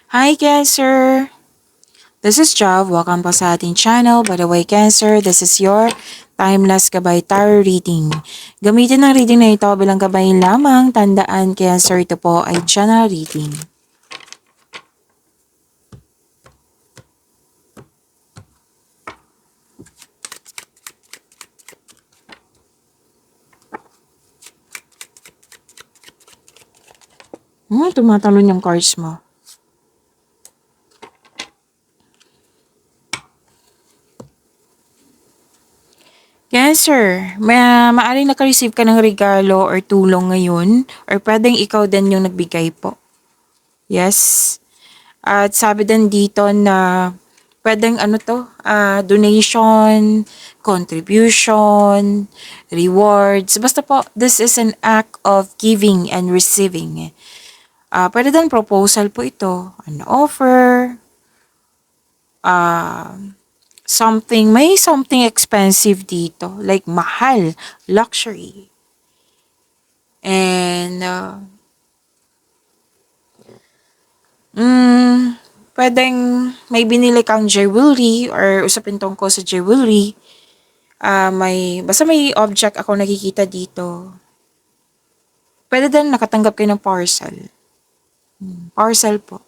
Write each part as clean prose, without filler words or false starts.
Hi Cancer! This is Jav. Welcome po sa ating channel. By the way, Cancer, this is your Timeless Gabay Tarot Reading. Gamitin ang reading na ito bilang gabay lamang. Tandaan, Cancer, ito po ay general reading. Tumatalon yung cards mo. Cancer, maaaring naka-receive ka ng regalo or tulong ngayon or pwedeng ikaw din yung nagbigay po. Yes. At sabi din dito na pwedeng donation, contribution, rewards. Basta po, this is an act of giving and receiving. Pwede din proposal po ito, an offer, may something expensive dito, like mahal, luxury. And, pwedeng may binili kang jewelry or usapin tungkol sa jewelry. Basta may object ako nakikita dito. Pwede din nakatanggap kayo ng parcel. Parcel po.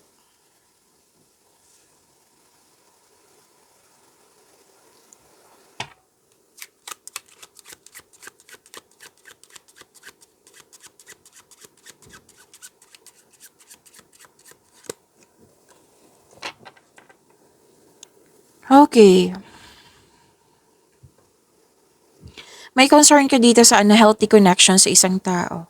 Okay. May concern ka dito sa unhealthy connection sa isang tao.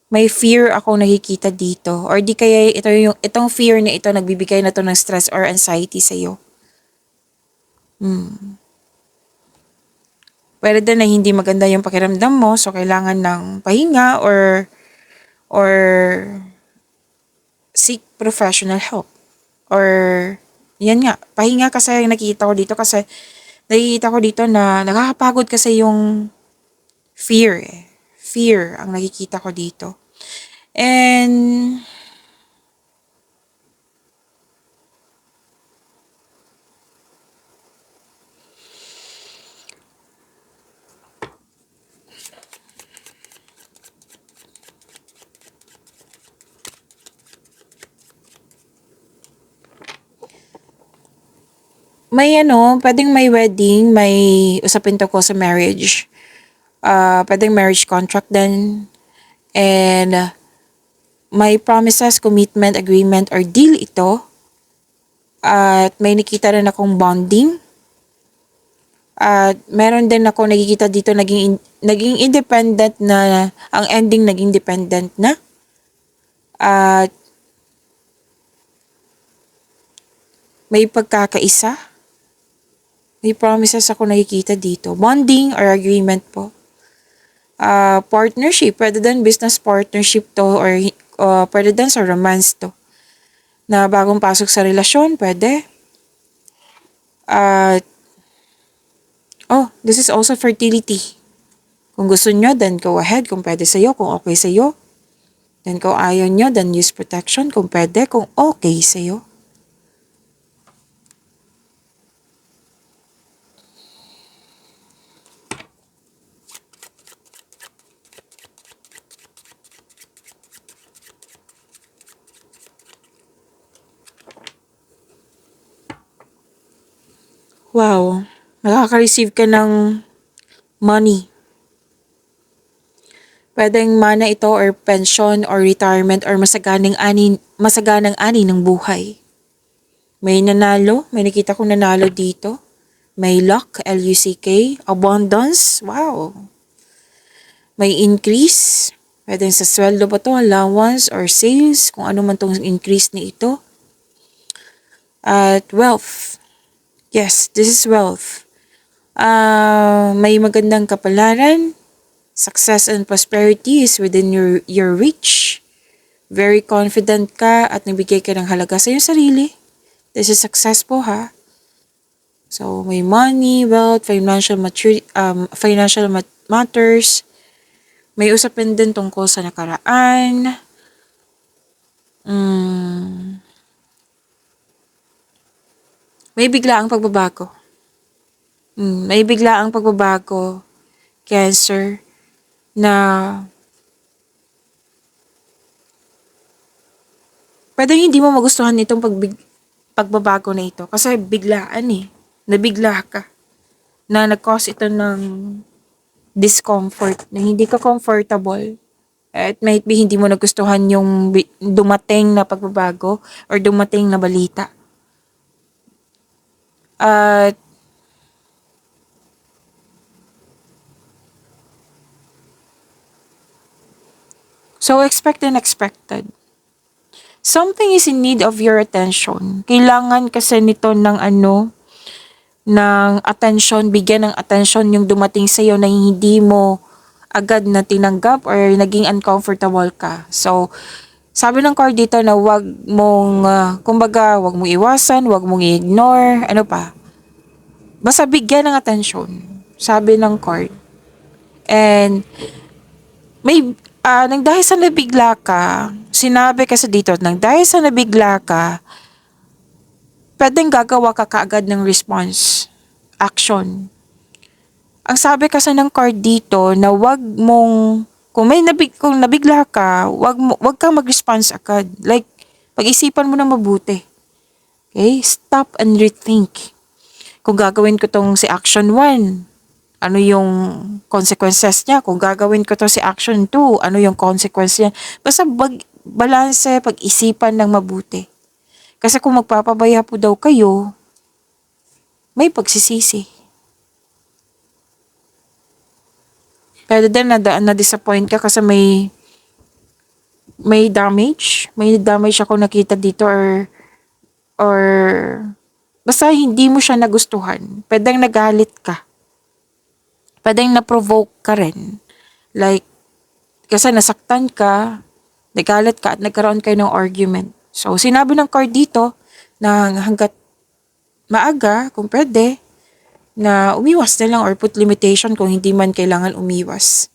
May fear ako nakikita dito. Or di kaya itong fear na ito nagbibigay na to ng stress or anxiety sa iyo. Pwede din na hindi maganda yung pakiramdam mo, so kailangan ng pahinga or seek professional help. Or yan nga, pahinga kasi nakikita ko dito kasi nakikita ko dito na nakakapagod kasi yung fear eh. Fear ang nakikita ko dito. And pwedeng may wedding, may usapin to ko sa marriage. Pwedeng marriage contract din. And may promises, commitment, agreement, or deal ito. At may nakita rin akong bonding. At meron din ako nakikita dito naging independent na, ang ending naging dependent na. At may pagkakaisa. May promises ako nakikita dito. Bonding or agreement po. Partnership, pwede din business partnership to or pwede din sa romance to. Na bagong pasok sa relasyon, pwede. This is also fertility. Kung gusto nyo, then go ahead. Kung pwede sa'yo, kung okay sa'yo. Then kung ayaw nyo, then use protection. Kung pwede, kung okay sa'yo. Wow, nakaka-receive ka ng money. Pwedeng mana ito or pension or retirement or masaganang ani ng buhay. May nanalo, may nakita kong nanalo dito. May luck, L-U-C-K, abundance, wow. May increase, pwedeng sa sweldo ba to, allowance or sales, kung ano man tong increase ni ito. At wealth. Yes, this is wealth. May magandang kapalaran. Success and prosperity is within your reach. Very confident ka at nagbigay ka ng halaga sa iyong sarili. This is successful ha. So, may money, wealth, financial matters. May usapin din tungkol sa nakaraan. May biglaang pagbabago. May biglaang pagbabago, Cancer, na pwedeng hindi mo magustuhan itong pagbabago na ito kasi biglaan eh. Nabigla ka na nag-cause ito ng discomfort, na hindi ka comfortable. At might be hindi mo nagustuhan yung dumating na pagbabago or dumating na balita. At so expect and expected. Something is in need of your attention. Kailangan kasi nito ng attention, bigyan ng attention yung dumating sa'yo na hindi mo agad na tinanggap or naging uncomfortable ka. So, sabi ng card dito na wag mong, kumbaga, wag mong iwasan, wag mong i-ignore, ano pa. Basta bigyan ng attention, sabi ng card. And, nang dahil sa nabigla ka, sinabi kasi dito, nang dahil sa nabigla ka, pwedeng gagawa ka kaagad ng response, action. Ang sabi kasi ng card dito na wag mong, kung nabigla ka, wag kang mag-response agad. Like, pag-isipan mo na mabuti. Okay? Stop and rethink. Kung gagawin ko tong si action 1, ano yung consequences niya? Kung gagawin ko to si action 2, ano yung consequence niya? Basta balanse, pag-isipan ng mabuti. Kasi kung magpapabaya po daw kayo, may pagsisisi. Pero din na-disappoint ka kasi may damage. May damage ako nakita dito or basta hindi mo siya nagustuhan. Pwedeng nagalit ka. Pwedeng na-provoke ka rin. Like, kasi nasaktan ka, nagalit ka at nagkaroon kayo ng argument. So, sinabi ng card dito na hanggat maaga, kung pwede, na umiwas na lang or put limitation kung hindi man kailangan umiwas.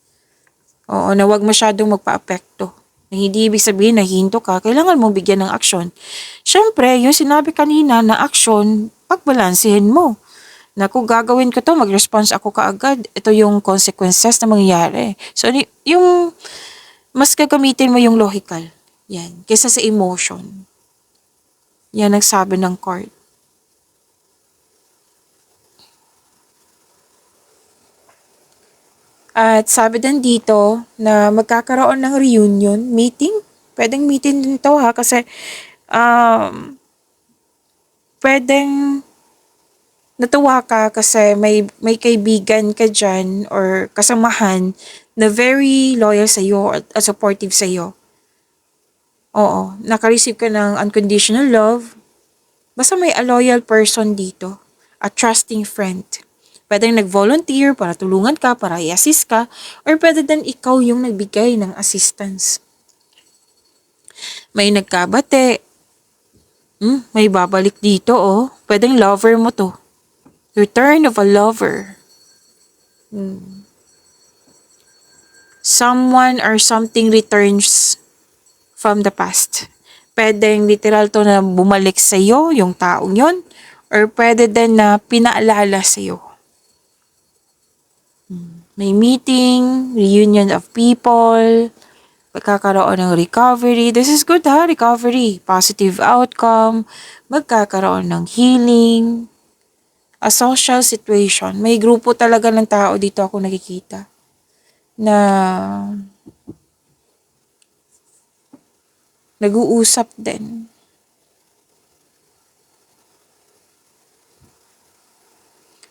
Oo, na wag masyadong magpa-apekto. Na hindi ibig sabihin na hinto ka, kailangan mong bigyan ng aksyon. Syempre, yung sinabi kanina na aksyon, pagbalansehin mo. Na kung gagawin ko to, mag-response ako kaagad. Ito yung consequences na mangyayari. So, yung mas gagamitin mo yung logical. Yan. Kaysa sa emotion. Yan ang sabi ng card. At sabi din dito na magkakaroon ng reunion, meeting. Pwedeng meeting din to ha kasi pwedeng natuwa ka kasi may kaibigan ka dyan or kasamahan na very loyal sa'yo at supportive sa'yo. Oo, naka-receive ka ng unconditional love. Basta may a loyal person dito, a trusting friend. Pwedeng nag-volunteer para tulungan ka, para i-assist ka, or pwede din ikaw yung nagbigay ng assistance. May nagkabate. May babalik dito oh. Pwedeng lover mo to. Return of a lover. Someone or something returns from the past. Pwedeng literal to na bumalik sa'yo, yung taong yon, or pwede din na pinaalala sa'yo. May meeting, reunion of people, magkakaroon ng recovery. This is good ha, recovery. Positive outcome, magkakaroon ng healing, a social situation. May grupo talaga ng tao dito ako nakikita na nag-uusap din.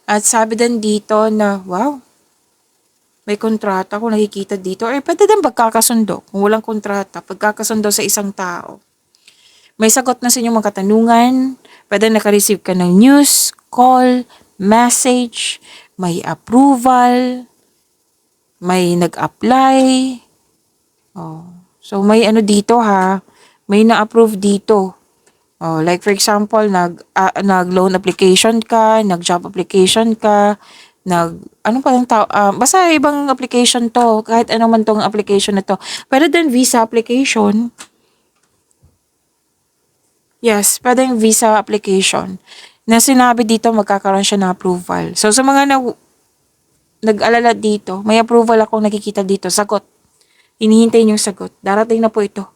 At sabi din dito na, wow, may kontrata kung nakikita dito. Or pwede din pagkakasundo. Kung walang kontrata, pagkakasundo sa isang tao. May sagot na sa inyong mga katanungan. Pwede naka-receive ka ng news, call, message, may approval, may nag-apply. Oh. So may ano dito ha, may na-approve dito. Oh, like for example, nag-loan application ka, nag-job application ka, ano pa yung basta ibang application to, kahit ano man tong application na to. Pero then visa application. Yes, pwedeng visa application. Na sinabi dito magkakaroon siya ng approval. So sa mga nag-alala dito, may approval akong nakikita dito. Sagot. Hinihintay niyo yung sagot. Darating na po ito.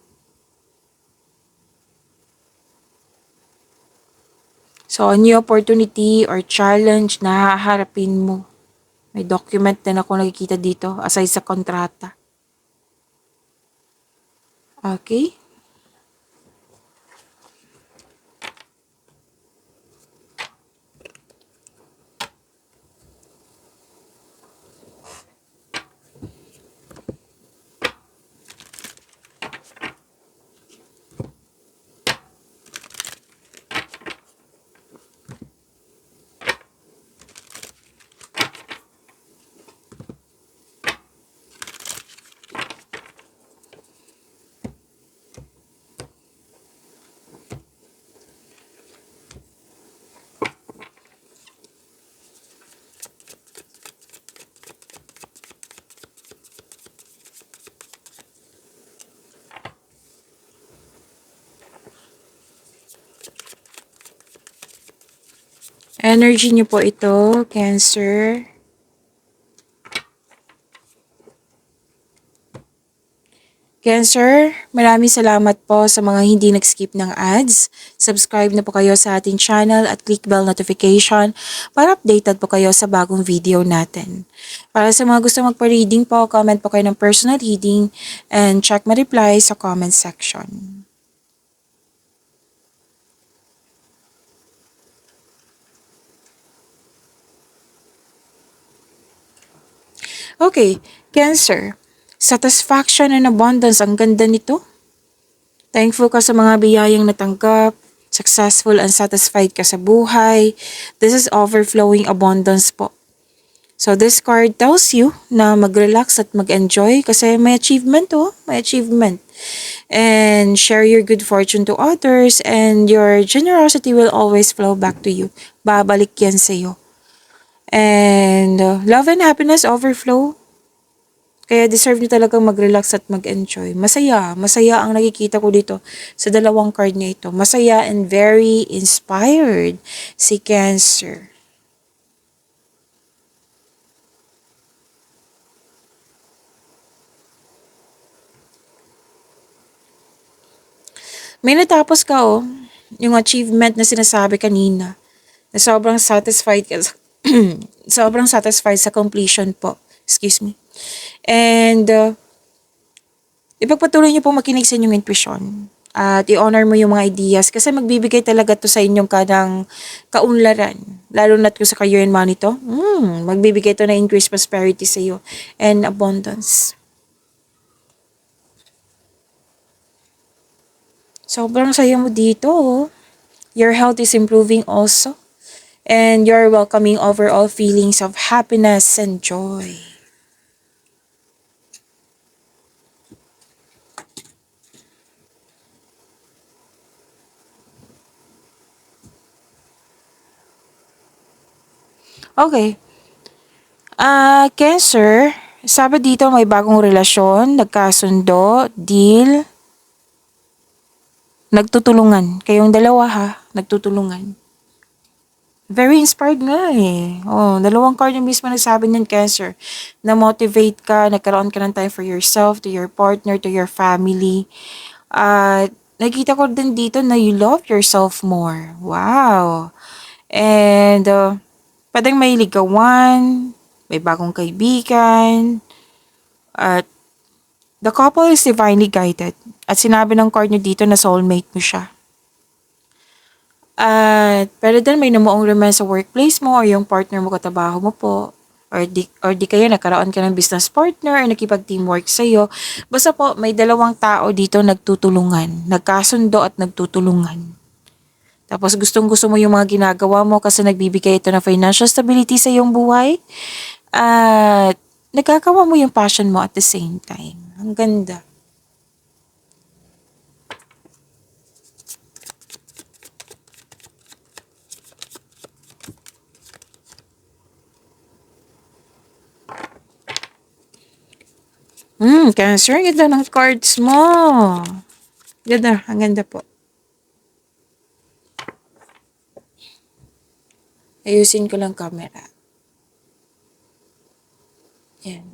So, a new opportunity or challenge na haharapin mo. May document din ako nakikita dito aside sa kontrata. Okay? Energy niyo po ito, Cancer. Cancer, maraming salamat po sa mga hindi nag-skip ng ads. Subscribe na po kayo sa ating channel at click bell notification para updated po kayo sa bagong video natin. Para sa mga gusto magpa-reading po, comment po kayo ng personal reading and check my reply sa comment section. Okay, Cancer. Satisfaction and abundance, ang ganda nito. Thankful ka sa mga biyayang natanggap. Successful and satisfied ka sa buhay. This is overflowing abundance po. So this card tells you na mag-relax at mag-enjoy kasi may achievement oh, may achievement. And share your good fortune to others and your generosity will always flow back to you. Babalik yan sa'yo. And love and happiness overflow. Kaya deserve niyo talagang mag-relax at mag-enjoy. Masaya. Masaya ang nakikita ko dito sa dalawang card niya ito. Masaya and very inspired si Cancer. May natapos ka oh. Yung achievement na sinasabi kanina. Na sobrang satisfied ka. Sobrang satisfied sa completion po. Excuse me. And ipagpatuloy niyo po makinig sa inyong intuition. At i-honor mo yung mga ideas kasi magbibigay talaga to sa inyong kanang kaunlaran. Lalo na kung sa career and money to. Magbibigay to na increased prosperity sa iyo and abundance. Sobrang saya mo dito. Oh. Your health is improving also. And you're welcoming overall feelings of happiness and joy. Okay. Cancer, sabi dito may bagong relasyon, nagkasundo, deal, nagtutulungan. Kayong dalawa ha, nagtutulungan. Very inspired nga eh. Oh, dalawang card yung mismo nagsabi niyan, Cancer. Na-motivate ka, nagkaroon ka ng time for yourself, to your partner, to your family. At nakita ko din dito na you love yourself more. Wow. And pwedeng may ligawan, may bagong kaibigan, at the couple is divinely guided. At sinabi ng card nyo dito na soulmate mo siya. At pero din may namuong romance sa workplace mo or yung partner mo katrabaho mo po. Or di kaya nagkaroon ka ng business partner or nakipag-teamwork sa'yo. Basta po, may dalawang tao dito nagtutulungan. Nagkasundo at nagtutulungan. Tapos gustong-gusto mo yung mga ginagawa mo kasi nagbibigay ito ng financial stability sa iyong buhay. At nagkakawa mo yung passion mo at the same time. Ang ganda. Cancer, ang ganda ng cards mo. Ganda, ang ganda po. Ayusin ko lang camera. Yan.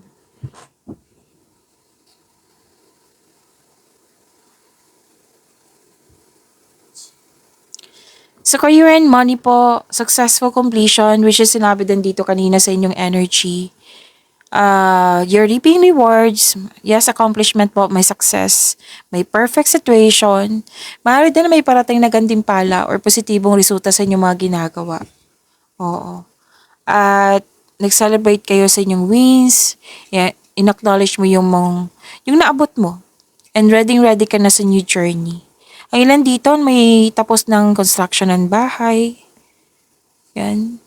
Sa career and money po, successful completion, which is sinabi din dito kanina sa inyong energy. You're reaping rewards. Yes, accomplishment po, may success. May perfect situation. Maaari din na may parating na gantimpala or positibong resulta sa inyong mga ginagawa. Oo. At nag-celebrate kayo sa inyong wins. Yeah, in-acknowledge mo yung naabot mo. And ready ka na sa new journey. Ang ilan dito, may tapos ng construction ng bahay. Yan.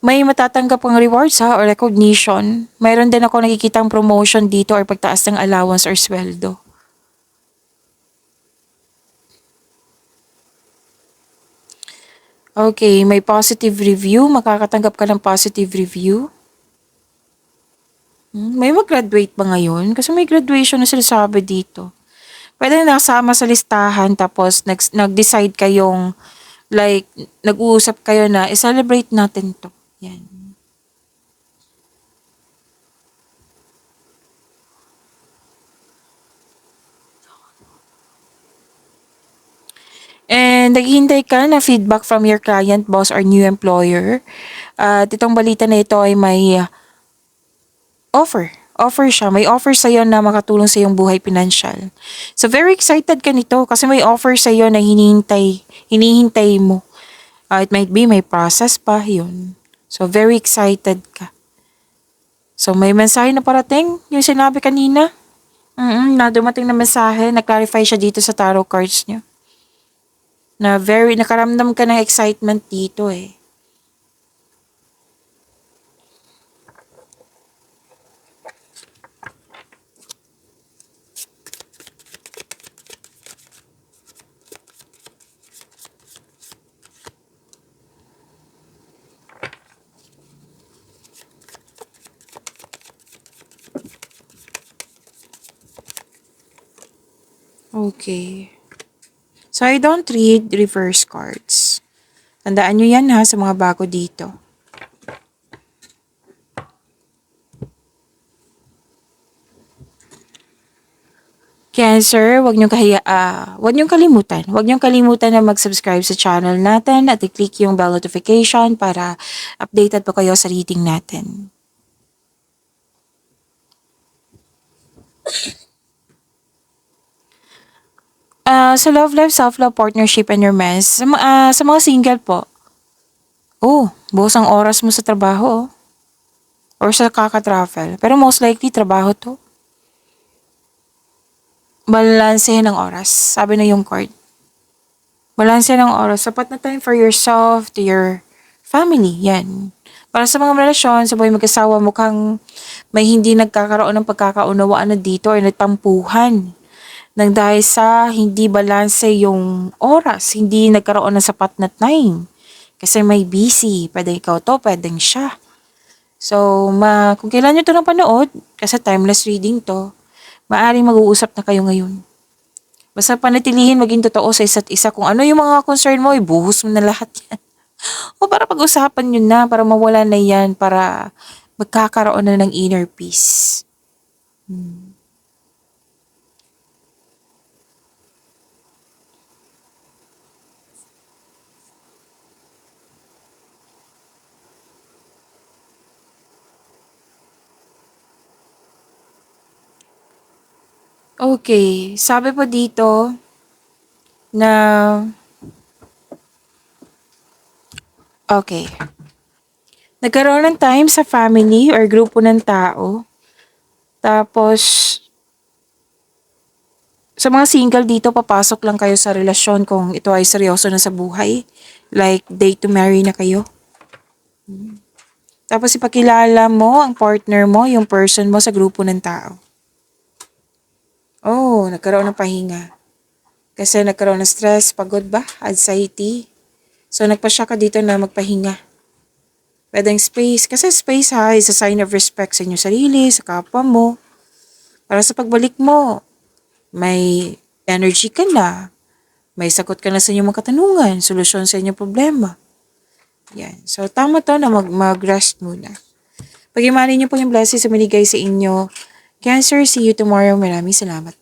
May matatanggap kang rewards ha, or recognition. Mayroon din ako nakikitang promotion dito or pagtaas ng allowance or sweldo. Okay, may positive review. Makakatanggap ka ng positive review. May mag-graduate ba ngayon? Kasi may graduation na sinasabi dito. Pwede na nakasama sa listahan tapos nag-decide kayong like nag-uusap kayo na i-celebrate natin to. Yan. And naghihintay ka na feedback from your client, boss, or new employer. At itong balita na ito ay may offer. Offer siya. May offer sa'yo na makatulong sa iyong buhay pinansyal. So, very excited ka nito kasi may offer sa'yo na hinihintay mo. It might be may process pa, yun. So, very excited ka. So, may mensahe na parating, yung sinabi kanina. Na dumating na mensahe, na-clarify siya dito sa tarot cards niya. Na nakaramdam ka ng excitement dito eh. Okay. So, I don't read reverse cards. Tandaan nyo yan ha sa mga bago dito. Cancer, wag niyong kalimutan. Wag niyong kalimutan na mag-subscribe sa channel natin at i-click yung bell notification para updated po kayo sa reading natin. Sa love life, self-love, partnership, and romance, sa mga single po, buhos ang oras mo sa trabaho, or sa kaka-travel. Pero most likely, trabaho to. Balansehin ng oras, sabi na yung card. Balansehin ng oras, sapat na time for yourself, to your family, yan. Para sa mga relasyon, sa buhay mag-asawa, mukhang may hindi nagkakaroon ng pagkakaunawaan na dito or nagtampuhan nang dahil sa hindi balanse yung oras, hindi nagkaroon ng sapat na time. Kasi may busy, pwedeng ikaw to, pwedeng siya. So, kung kailan nyo to napanood, kasi timeless reading to, maaaring mag-uusap na kayo ngayon. Basta panatilihin maging totoo sa isa't isa. Kung ano yung mga concern mo, ibuhos mo na lahat yan. O para pag-usapan nyo na, para mawala na yan, para magkakaroon na ng inner peace. Okay, sabi po dito na okay. Nagkaroon ng time sa family or grupo ng tao. Tapos, sa mga single dito, papasok lang kayo sa relasyon kung ito ay seryoso na sa buhay. Like, date to marry na kayo. Tapos, ipakilala mo ang partner mo, yung person mo sa grupo ng tao. Nagkaroon ng pahinga. Kasi nagkaroon ng stress, pagod ba? Anxiety. So, nagpasya ka dito na magpahinga. Pwedeng space. Kasi space ha, is a sign of respect sa inyong sarili, sa kapwa mo. Para sa pagbalik mo, may energy ka na. May sagot ka na sa inyong mga katanungan, solusyon sa inyong problema. Yan. So, tama to na mag-rest muna. Pag-imanin niyo po yung blessings sa manigay sa inyo. Cancer, see you tomorrow. Maraming salamat.